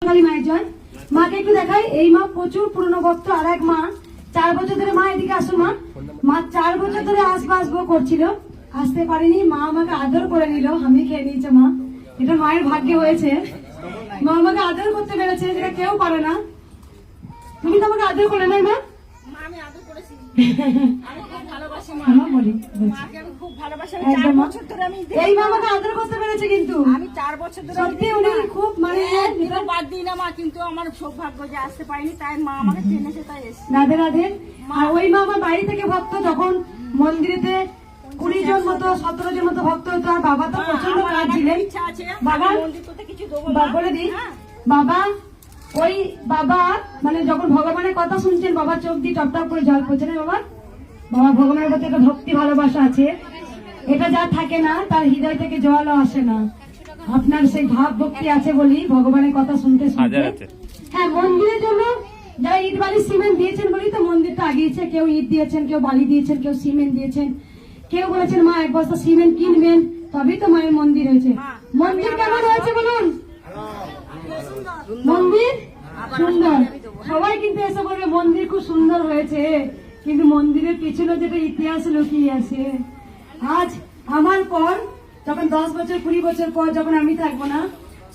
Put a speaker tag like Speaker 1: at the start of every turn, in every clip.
Speaker 1: মায়ের জয়। মাকে একটু দেখাই। এই মা প্রচুর পুরনো ভক্ত। আর এক মা 4 বছর ধরে, মা এদিকে আসুন মা, মা 4 বছর ধরে আসবো করছিল, আসতে পারিনি। মা আমাকে আদর করে নিল, আমি খেয়ে নিয়েছে মা। এটা মায়ের ভাগ্যে হয়েছে। মা আমাকে আদর করতে পেরেছে, যেটা কেউ পারে না। তুমি তো আমাকে আদর করে নাই মা?
Speaker 2: আমি আদর করেছি, আমি খুব ভালোবাসি মা।
Speaker 1: বলি
Speaker 2: মাকে আমি খুব ভালোবাসি। আমি 4 বছর ধরে আমি
Speaker 1: এই মা আমাকে আদর করতে পেরেছে, কিন্তু
Speaker 2: আমি 4 বছর ধরে
Speaker 1: সত্যি উনি খুব মানে
Speaker 2: দিনও বাদ দিই না মা, কিন্তু আমার সৌভাগ্য যে আসতে পারিনি, তাই মা আমাকে টেনেছে, তাই এসেছি।
Speaker 1: রাধে রাধে। আর ওই মা আমার বাড়ি থেকে ভক্ত, যখন মন্দিরেতে 20 জন মতো 17 জন মতো ভক্ত হতো। আর বাবা তো প্রচন্ড কাজ ছিলেন।
Speaker 2: ইচ্ছা আছে
Speaker 1: বাবা
Speaker 2: মন্দির করতে কিছু দেবো
Speaker 1: বলে দিই, বাবা ওই বাবা মানে যখন ভগবানের কথা শুনছেন, বাবার চোখ দিয়ে টপ টপ করে জল পড়ছে না বাবা? বাবা ভগবানের প্রতি একটা ভক্তি ভালোবাসা আছে, এটা যা থাকে না তার হৃদয় থেকে জলও আসে না। আপনার সেই ভাব ভক্তি আছে বলি ভগবানের কথা শুনতে শুনতে। হ্যাঁ, মন্দিরের জন্য যারা ইট বালি সিমেন্ট দিয়েছেন বলি তো মন্দিরটা আগিয়েছে। কেউ ইট দিয়েছেন, কেউ বালি দিয়েছেন, কেউ সিমেন্ট দিয়েছেন, কেউ বলেছেন মা 1 বস্তা সিমেন্ট কিনবেন, তবেই তো মায়ের মন্দির হয়েছে। মন্দির কেমন হয়েছে বলুন? মন্দির সুন্দর। সবাই কিন্তু এসে বলবে মন্দির খুব সুন্দর হয়েছে, কিন্তু মন্দিরের পিছনে যেটা ইতিহাস লুকিয়ে আছে। আজ আমার পর যখন 10 বছর 20 বছর পর যখন আমি থাকবো না,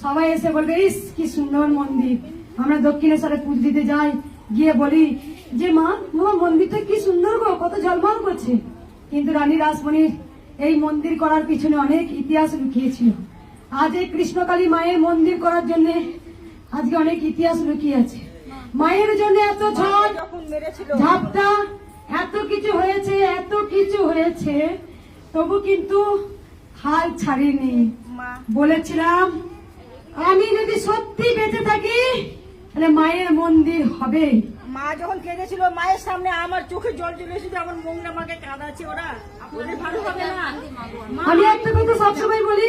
Speaker 1: সবাই এসে বলবে ইস কি সুন্দর মন্দির। আমরা দক্ষিণেশ্বরে পুজো দিতে যাই, গিয়ে বলি যে মা তোমার মন্দিরটা কি সুন্দর গো, কত ঝলমল করছে। কিন্তু রানী রাসমণির এই মন্দির করার পিছনে অনেক ইতিহাস লুকিয়েছিল। আজ এই কৃষ্ণকালী মায়ের মন্দির করার জন্য আজকে অনেক ইতিহাস লুকিয়ে আছে। মায়ের জন্য এত ঝড় ঝাপটা, এত কিছু হয়েছে, এত কিছু হয়েছে, তবু কিন্তু হাল ছাড়িনি। বলেছিলাম আমি যদি সত্যি বেঁচে থাকি তাহলে মায়ের মন্দির হবে।
Speaker 2: মা যখন কেঁদেছিল, মায়ের সামনে আমার চোখে জল চলে এসেছে, আমার মোংরা মাকে কাঁদাচ্ছে। ওরা আপনাদের ভালো হবে না।
Speaker 1: আমি একটা কথা সবসময় বলি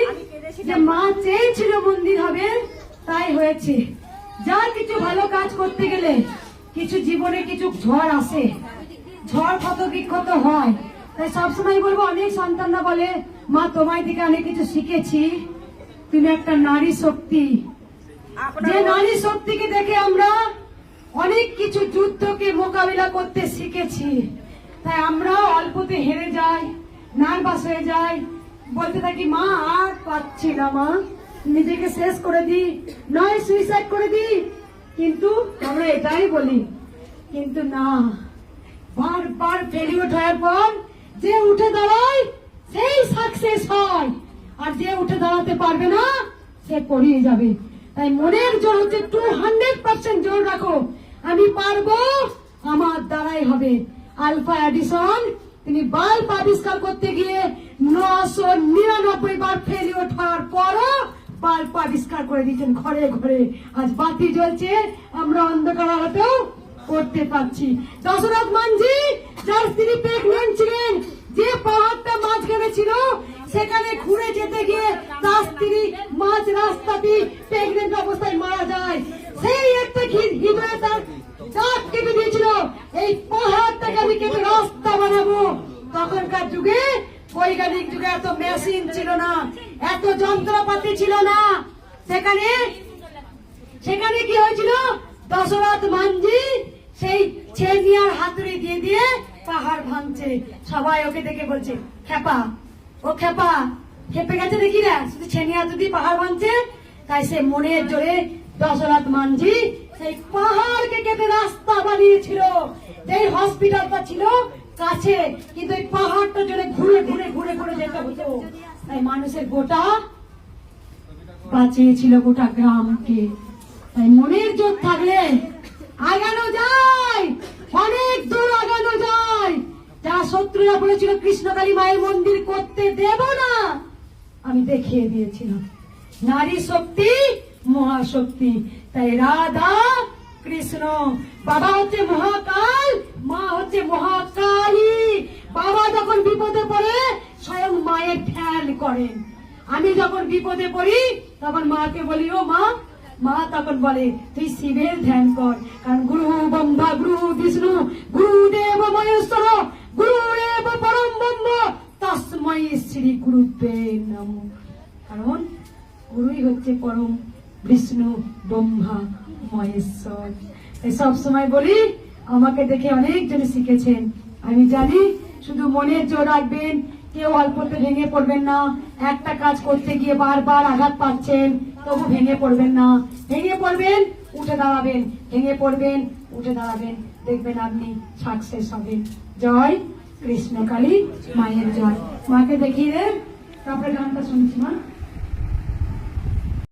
Speaker 1: যে মা চেয়েছিল মন্দির হবে, তাই হয়েছে। যা কিছু ভালো কাজ করতে গেলে কিছু জীবনে কিছু ঝড় আসে, ঝড় ক্ষত বিক্ষত হয়। তাই সবসময় বলবো, অনেক সন্তানরা বলে মা তোমায় থেকে অনেক কিছু শিখেছি, তুমি একটা নারী শক্তি। যে নারী শক্তিকে দেখে আমরা অনেক কিছু যুদ্ধকে মোকাবিলা করতে শিখেছি। তাই আমরা অল্পতে হেরে যাই, নার্ভাস হয়ে যাই, বলতে থাকি মা আর পাচ্ছি না, মা নিজেকে শেষ করে দিই, নয় সুইসাইড করে দিই। কিন্তু আমরা এটাই বলি, কিন্তু না, বারবার ফেলিওর হওয়ার পর যে উঠে দাঁড়ায় সেই সাকসেস হয়, আর যে উঠে দাঁড়াতে পারবে না সে পড়িয়ে যাবে। তাই মনের জোর হচ্ছে 200% জোর রাখো, আমি পারবো, আমার দ্বারাই হবে। আলফা এডিসন তিনি বাল্ব আবিষ্কার করতে গিয়ে 999 বার ফেলিওর হওয়ার পরও বাল্ব আবিষ্কার করে দিয়েছেন ঘরে ঘরে। আজ বাতি জ্বলছে, আমরা অন্ধকার হতেও করতে পারছি। দশরথ মানজি যার স্ত্রী প্রেগনেন্ট ছিলেন, যে পাহাড়টা মাঝখানে ছিল, সেখানে ঘুরে যেতে গিয়ে তার স্ত্রী মাঝ রাস্তাতে প্রেগনেন্ট অবস্থায় মারা যায়। সেই একটা হৃদয়ে তার দাঁত কেটে দিয়েছিল, এই পাহাড়টাকে আমি কেটে রাস্তা বানাবো। তখনকার যুগে, বৈজ্ঞানিক যুগে এত মেশিন ছিল না, এত যন্ত্রপাতি ছিল না। সেখানে কি হয়েছিল, দশরথ মানজি সেই ছেনিয়ার হাতুড়ি দিয়ে দিয়ে পাহাড় ভাঙছে। সবাই ওকে দেখে বলছে খেপা, ও খেপা, খেপে গেছে দেখি না, শুধু ছেনি হাতুড়ি পাহাড় ভাঙছে। তাই সে মনের জোরে দশরথ মানজি সেই পাহাড়কে কেটে রাস্তা বানিয়েছিল। যেই হসপিটালটা ছিল কাছে, কিন্তু এই পাহাড়টা জোরে ঘুরে ঘুরে ঘুরে ঘুরে যেতে হতো। তাই মানুষের গোটা বাঁচিয়েছিল গোটা গ্রামকে। তাই মনের জোর থাকলে আগানো যায়, অনেক দূর আগানো যায়। যারা শত্রুরা বলেছিল কৃষ্ণকালী মায়ের মন্দির করতে দেব না, আমি দেখিয়ে দিয়েছিলাম নারী শক্তি মহাশক্তি। তাই রাধা কৃষ্ণ, বাবা হচ্ছে মহাকাল, মা হচ্ছে মহাকালী। বাবা যখন বিপদে পড়ে স্বয়ং মায়ের ধ্যান করেন। আমি যখন বিপদে পড়ি তখন মাকে বলি ও মা, মা তখন বলে তুই শিবের ধ্যান কর, কারণ গুরু ব্রহ্মা গুরু বিষ্ণু গুরুদেব মহেশ্বর গুরুদেব পরম ব্রহ্ম তস্মৈ শ্রী গুরুবে নমঃ। কারণ গুরুই হচ্ছে পরম বিষ্ণু, ব্রহ্মা, মহেশ্বর। এই সব সময় বলি, আমাকে দেখে অনেকজন শিখেছেন। আমি জানি, শুধু মনের জোর রাখবেন, কেউ অল্পতে ভেঙে পড়বেন না। একটা কাজ করতে গিয়ে বারবার আঘাত পাচ্ছেন, তবু ভেঙে পড়বেন না। ভেঙে পড়বেন, উঠে দাঁড়াবেন, ভেঙে পড়বেন, উঠে দাঁড়াবেন, দেখবেন আপনি সাকসেস হবেন। জয় কৃষ্ণ কালী মায়ের জয়। মাকে দেখিয়ে দেন, তারপরে গানটা শুনছি মা।